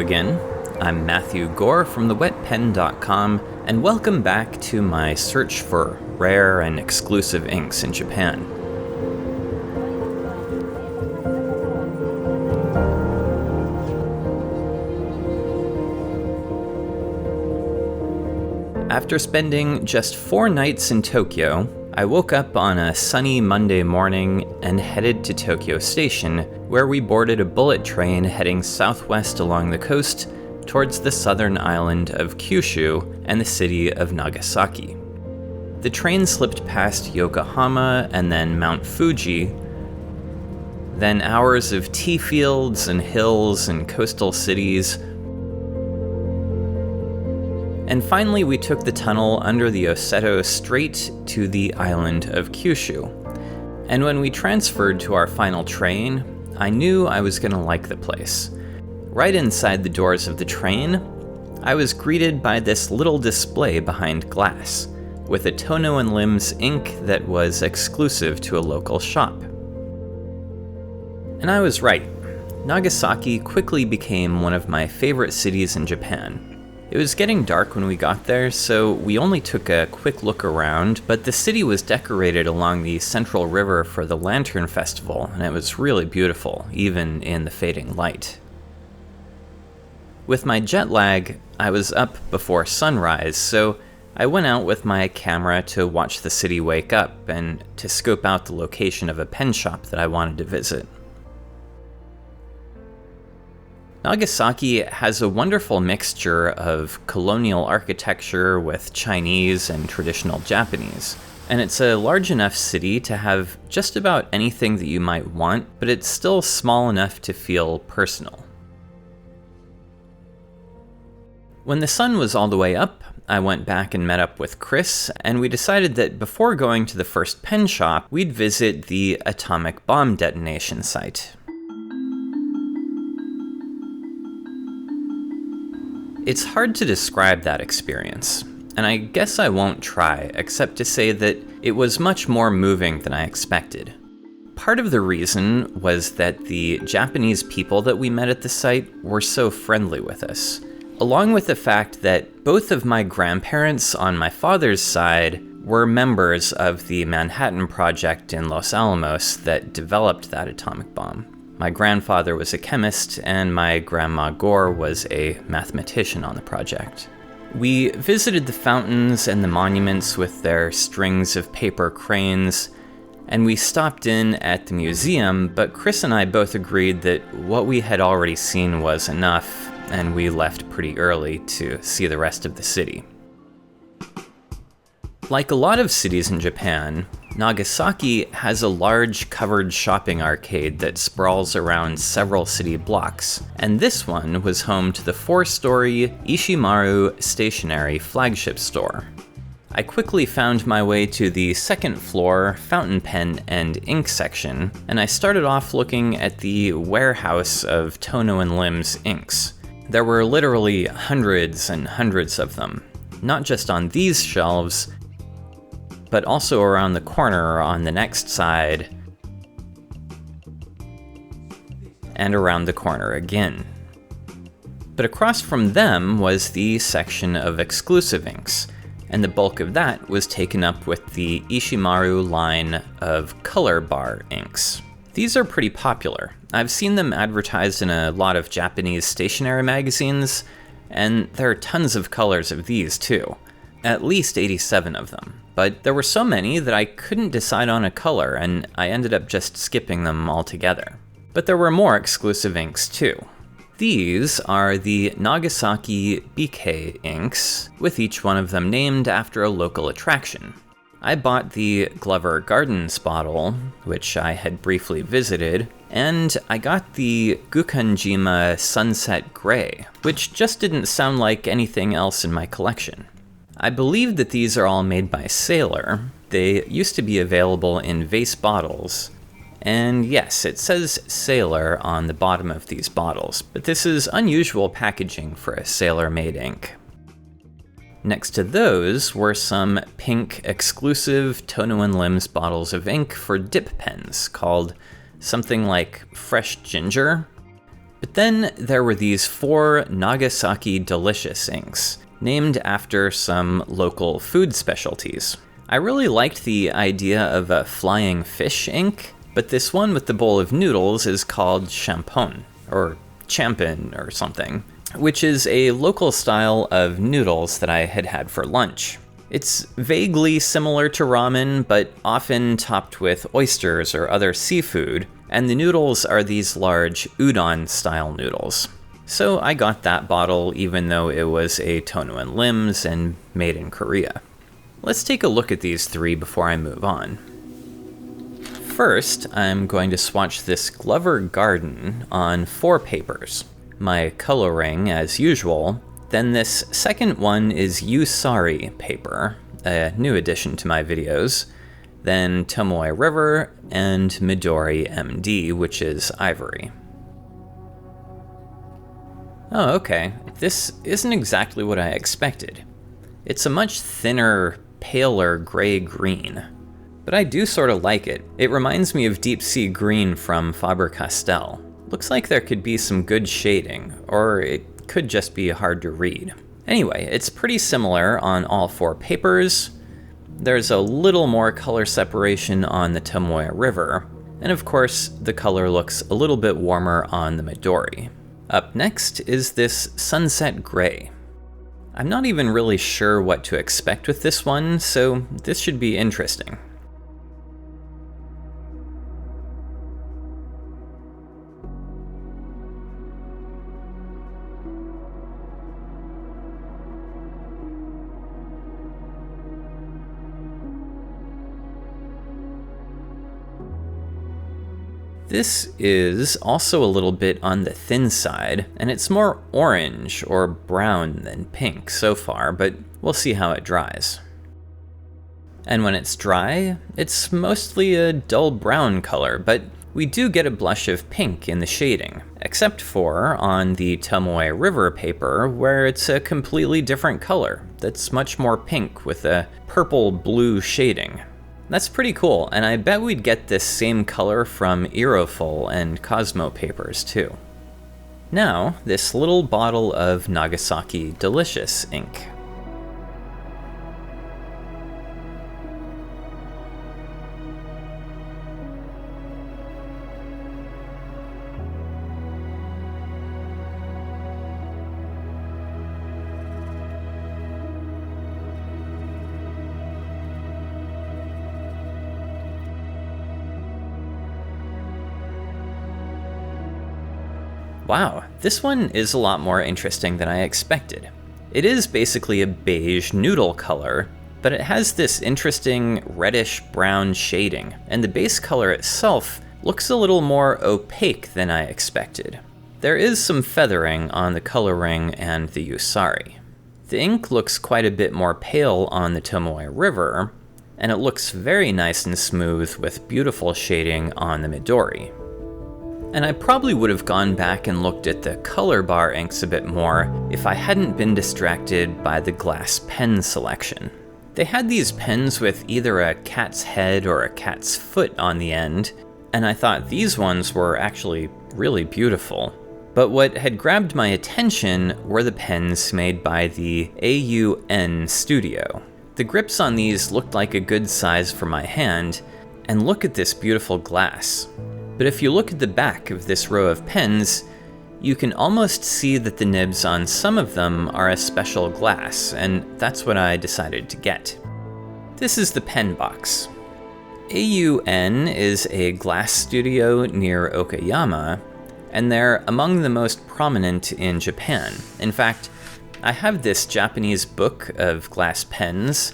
again. I'm Matthew Gore from thewetpen.com, and welcome back to my search for rare and exclusive inks in Japan. After spending just 4 nights in Tokyo, I woke up on a sunny Monday morning and headed to Tokyo Station, where we boarded a bullet train heading southwest along the coast towards the southern island of Kyushu and the city of Nagasaki. The train slipped past Yokohama and then Mount Fuji, then hours of tea fields and hills and coastal cities. And finally, we took the tunnel under the Oseto straight to the island of Kyushu. And when we transferred to our final train, I knew I was going to like the place. Right inside the doors of the train, I was greeted by this little display behind glass, with a Tono & Limbs ink that was exclusive to a local shop. And I was right. Nagasaki quickly became one of my favorite cities in Japan. It was getting dark when we got there, so we only took a quick look around, but the city was decorated along the Central River for the Lantern Festival, and it was really beautiful, even in the fading light. With my jet lag, I was up before sunrise, so I went out with my camera to watch the city wake up and to scope out the location of a pen shop that I wanted to visit. Nagasaki has a wonderful mixture of colonial architecture with Chinese and traditional Japanese, and it's a large enough city to have just about anything that you might want, but it's still small enough to feel personal. When the sun was all the way up, I went back and met up with Chris, and we decided that before going to the first pen shop, we'd visit the atomic bomb detonation site. It's hard to describe that experience, and I guess I won't try, except to say that it was much more moving than I expected. Part of the reason was that the Japanese people that we met at the site were so friendly with us, along with the fact that both of my grandparents on my father's side were members of the Manhattan Project in Los Alamos that developed that atomic bomb. My grandfather was a chemist, and my grandma Gore was a mathematician on the project. We visited the fountains and the monuments with their strings of paper cranes, and we stopped in at the museum, but Chris and I both agreed that what we had already seen was enough, and we left pretty early to see the rest of the city. Like a lot of cities in Japan, Nagasaki has a large covered shopping arcade that sprawls around several city blocks, and this one was home to the 4-story Ishimaru Stationery Flagship store. I quickly found my way to the second floor fountain pen and ink section, and I started off looking at the warehouse of Tono & Limbs inks. There were literally hundreds and hundreds of them, not just on these shelves, but also around the corner on the next side, and around the corner again. But across from them was the section of exclusive inks, and the bulk of that was taken up with the Ishimaru line of color bar inks. These are pretty popular. I've seen them advertised in a lot of Japanese stationery magazines, and there are tons of colors of these too. At least 87 of them. But there were so many that I couldn't decide on a color, and I ended up just skipping them altogether. But there were more exclusive inks too. These are the Nagasaki BK inks, with each one of them named after a local attraction. I bought the Glover Gardens bottle, which I had briefly visited, and I got the Gukanjima Sunset Gray, which just didn't sound like anything else in my collection. I believe that these are all made by Sailor. They used to be available in vase bottles. And yes, it says Sailor on the bottom of these bottles, but this is unusual packaging for a Sailor-made ink. Next to those were some pink exclusive Tono & Limbs bottles of ink for dip pens called something like Fresh Ginger. But then there were these 4 Nagasaki Delicious inks, named after some local food specialties. I really liked the idea of a flying fish ink, but this one with the bowl of noodles is called champon, or champin or something, which is a local style of noodles that I had had for lunch. It's vaguely similar to ramen, but often topped with oysters or other seafood, and the noodles are these large udon-style noodles. So I got that bottle even though it was a Tono and Lims and made in Korea. Let's take a look at these 3 before I move on. First, I'm going to swatch this Glover Garden on 4 papers. My coloring as usual. Then this second one is Yusari paper, a new addition to my videos. Then Tomoe River and Midori MD, which is ivory. Oh, okay. This isn't exactly what I expected. It's a much thinner, paler gray-green. But I do sort of like it. It reminds me of Deep Sea Green from Faber-Castell. Looks like there could be some good shading, or it could just be hard to read. Anyway, it's pretty similar on all 4 papers. There's a little more color separation on the Tomoe River, and of course, the color looks a little bit warmer on the Midori. Up next is this Sunset Gray. I'm not even really sure what to expect with this one, so this should be interesting. This is also a little bit on the thin side, and it's more orange or brown than pink so far, but we'll see how it dries. And when it's dry, it's mostly a dull brown color, but we do get a blush of pink in the shading, except for on the Tomoe River paper, where it's a completely different color that's much more pink with a purple-blue shading. That's pretty cool, and I bet we'd get this same color from Aerofol and Cosmo papers too. Now, this little bottle of Nagasaki Delicious ink. Wow, this one is a lot more interesting than I expected. It is basically a beige noodle color, but it has this interesting reddish-brown shading, and the base color itself looks a little more opaque than I expected. There is some feathering on the coloring and the Yusari. The ink looks quite a bit more pale on the Tomoe River, and it looks very nice and smooth with beautiful shading on the Midori. And I probably would have gone back and looked at the color bar inks a bit more if I hadn't been distracted by the glass pen selection. They had these pens with either a cat's head or a cat's foot on the end, and I thought these ones were actually really beautiful. But what had grabbed my attention were the pens made by the AUN Studio. The grips on these looked like a good size for my hand, and look at this beautiful glass. But if you look at the back of this row of pens, you can almost see that the nibs on some of them are a special glass, and that's what I decided to get. This is the pen box. AUN is a glass studio near Okayama, and they're among the most prominent in Japan. In fact, I have this Japanese book of glass pens,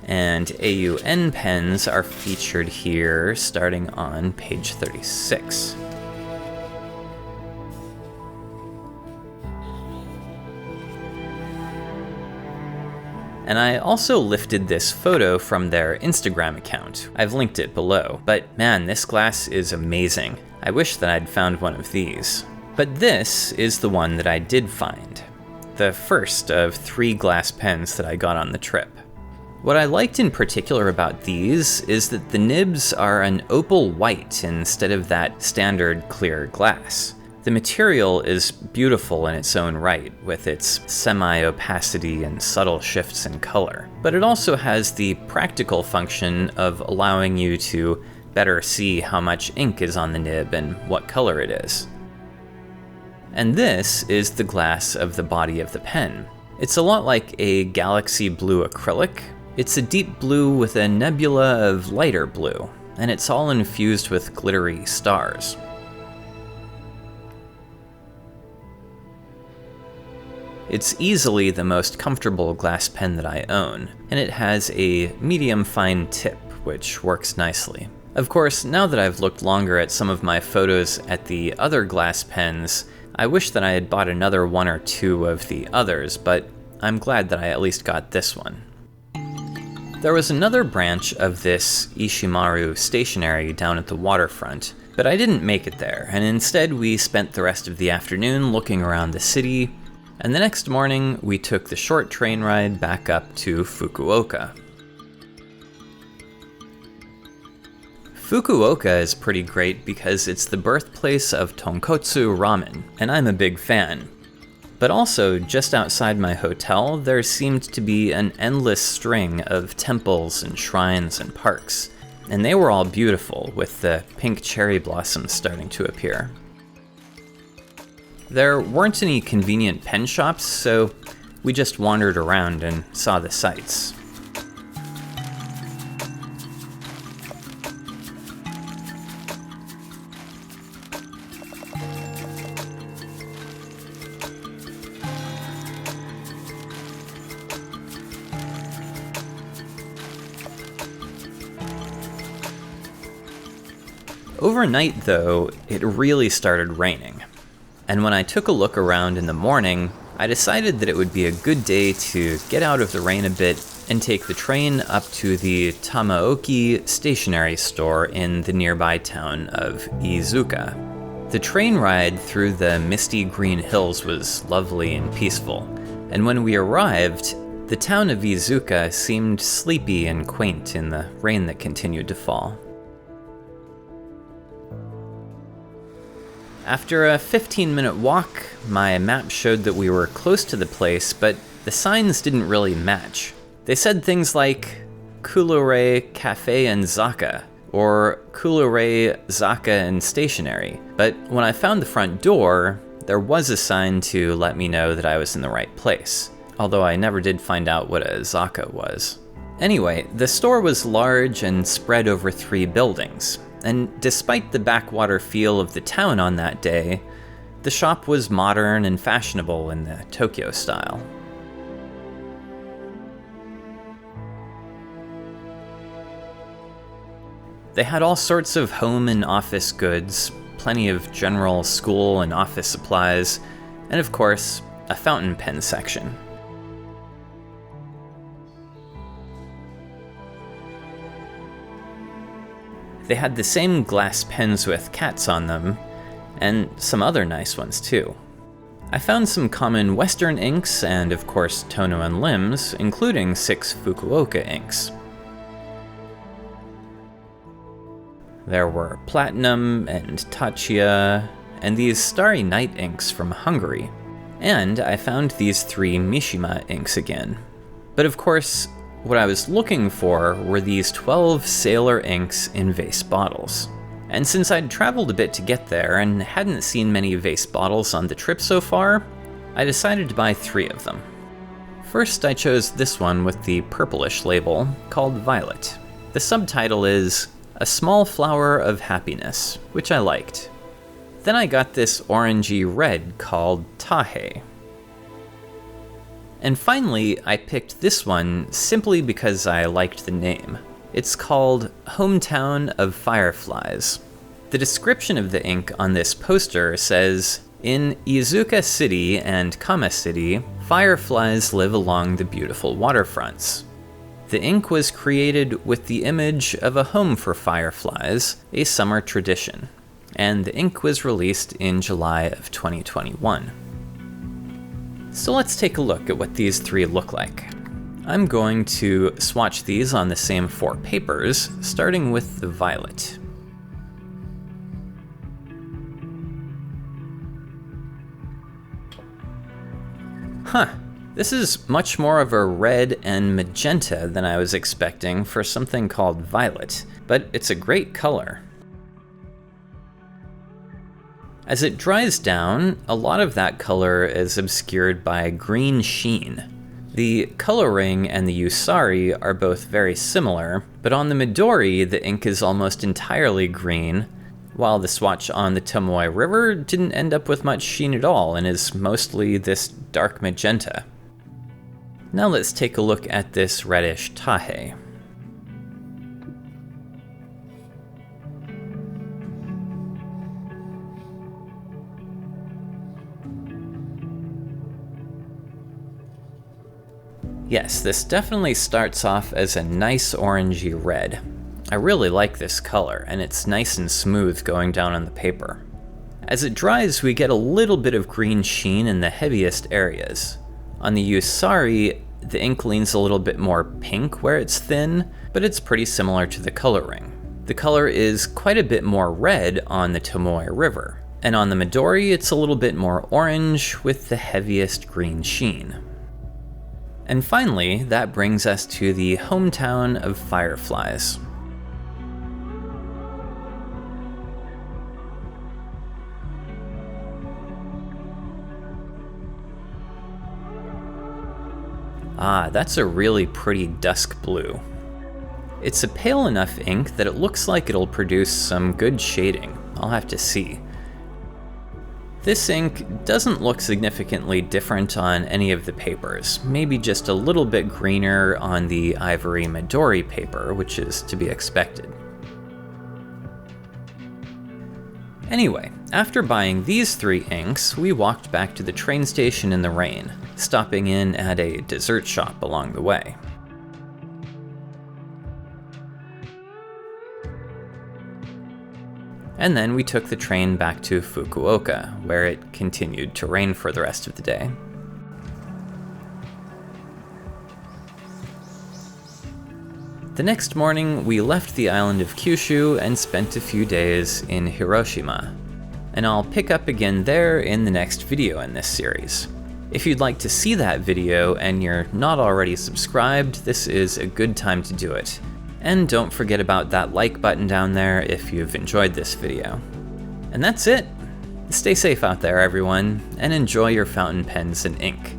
and AUN pens are featured here starting on page 36. And I also lifted this photo from their Instagram account. I've linked it below, but man, this glass is amazing. I wish that I'd found one of these. But this is the one that I did find. The first of 3 glass pens that I got on the trip. What I liked in particular about these is that the nibs are an opal white instead of that standard clear glass, The material is beautiful in its own right, with its semi-opacity and subtle shifts in color, but it also has the practical function of allowing you to better see how much ink is on the nib and what color it is. And this is the glass of the body of the pen. It's a lot like a galaxy blue acrylic. It's a deep blue with a nebula of lighter blue, and it's all infused with glittery stars. It's easily the most comfortable glass pen that I own, and it has a medium-fine tip, which works nicely. Of course, now that I've looked longer at some of my photos at the other glass pens, I wish that I had bought another one or two of the others, but I'm glad that I at least got this one. There was another branch of this Ishimaru Stationery down at the waterfront, but I didn't make it there, and instead we spent the rest of the afternoon looking around the city, and the next morning we took the short train ride back up to Fukuoka. Fukuoka is pretty great because it's the birthplace of tonkotsu ramen, and I'm a big fan. But also, just outside my hotel, there seemed to be an endless string of temples and shrines and parks, and they were all beautiful, with the pink cherry blossoms starting to appear. There weren't any convenient pen shops, so we just wandered around and saw the sights. Overnight, though, it really started raining. And when I took a look around in the morning, I decided that it would be a good day to get out of the rain a bit and take the train up to the Tamaoki stationery store in the nearby town of Iizuka. The train ride through the misty green hills was lovely and peaceful, and when we arrived, the town of Iizuka seemed sleepy and quaint in the rain that continued to fall. After a 15-minute walk, my map showed that we were close to the place, but the signs didn't really match. They said things like CuLuRe Cafe and Zaka, or CuLuRe Zaka and Stationery, but when I found the front door, there was a sign to let me know that I was in the right place, although I never did find out what a Zaka was. Anyway, the store was large and spread over 3 buildings. And despite the backwater feel of the town on that day, the shop was modern and fashionable in the Tokyo style. They had all sorts of home and office goods, plenty of general school and office supplies, and of course, a fountain pen section. They had the same glass pens with cats on them, and some other nice ones too. I found some common Western inks and of course Tono and Lims, including 6 Fukuoka inks. There were Platinum and Tachia, and these Starry Night inks from Hungary. And I found these 3 Mishima inks again. But of course, what I was looking for were these 12 Sailor inks in vase bottles. And since I'd traveled a bit to get there and hadn't seen many vase bottles on the trip so far, I decided to buy 3 of them. First, I chose this one with the purplish label, called Violet. The subtitle is A Small Flower of Happiness, which I liked. Then I got this orangey red called Tahe. And finally, I picked this one simply because I liked the name. It's called Hometown of Fireflies. The description of the ink on this poster says, "In Iizuka City and Kama City, fireflies live along the beautiful waterfronts. The ink was created with the image of a home for fireflies, a summer tradition." And the ink was released in July of 2021. So let's take a look at what these 3 look like. I'm going to swatch these on the same 4 papers, starting with the Violet. Huh, this is much more of a red and magenta than I was expecting for something called violet, but it's a great color. As it dries down, a lot of that color is obscured by green sheen. The coloring and the Usari are both very similar, but on the Midori, the ink is almost entirely green, while the swatch on the Tomoe River didn't end up with much sheen at all and is mostly this dark magenta. Now let's take a look at this reddish Tahe. Yes, this definitely starts off as a nice orangey red. I really like this color, and it's nice and smooth going down on the paper. As it dries, we get a little bit of green sheen in the heaviest areas. On the Usari, the ink leans a little bit more pink where it's thin, but it's pretty similar to the coloring. The color is quite a bit more red on the Tomoe River, and on the Midori, it's a little bit more orange with the heaviest green sheen. And finally, that brings us to the hometown of fireflies. Ah, that's a really pretty dusk blue. It's a pale enough ink that it looks like it'll produce some good shading. I'll have to see. This ink doesn't look significantly different on any of the papers, maybe just a little bit greener on the ivory Midori paper, which is to be expected. Anyway, after buying these 3 inks, we walked back to the train station in the rain, stopping in at a dessert shop along the way. And then we took the train back to Fukuoka, where it continued to rain for the rest of the day. The next morning, we left the island of Kyushu and spent a few days in Hiroshima, and I'll pick up again there in the next video in this series. If you'd like to see that video and you're not already subscribed, this is a good time to do it. And don't forget about that like button down there if you've enjoyed this video. And that's it! Stay safe out there, everyone, and enjoy your fountain pens and ink.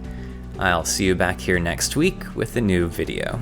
I'll see you back here next week with a new video.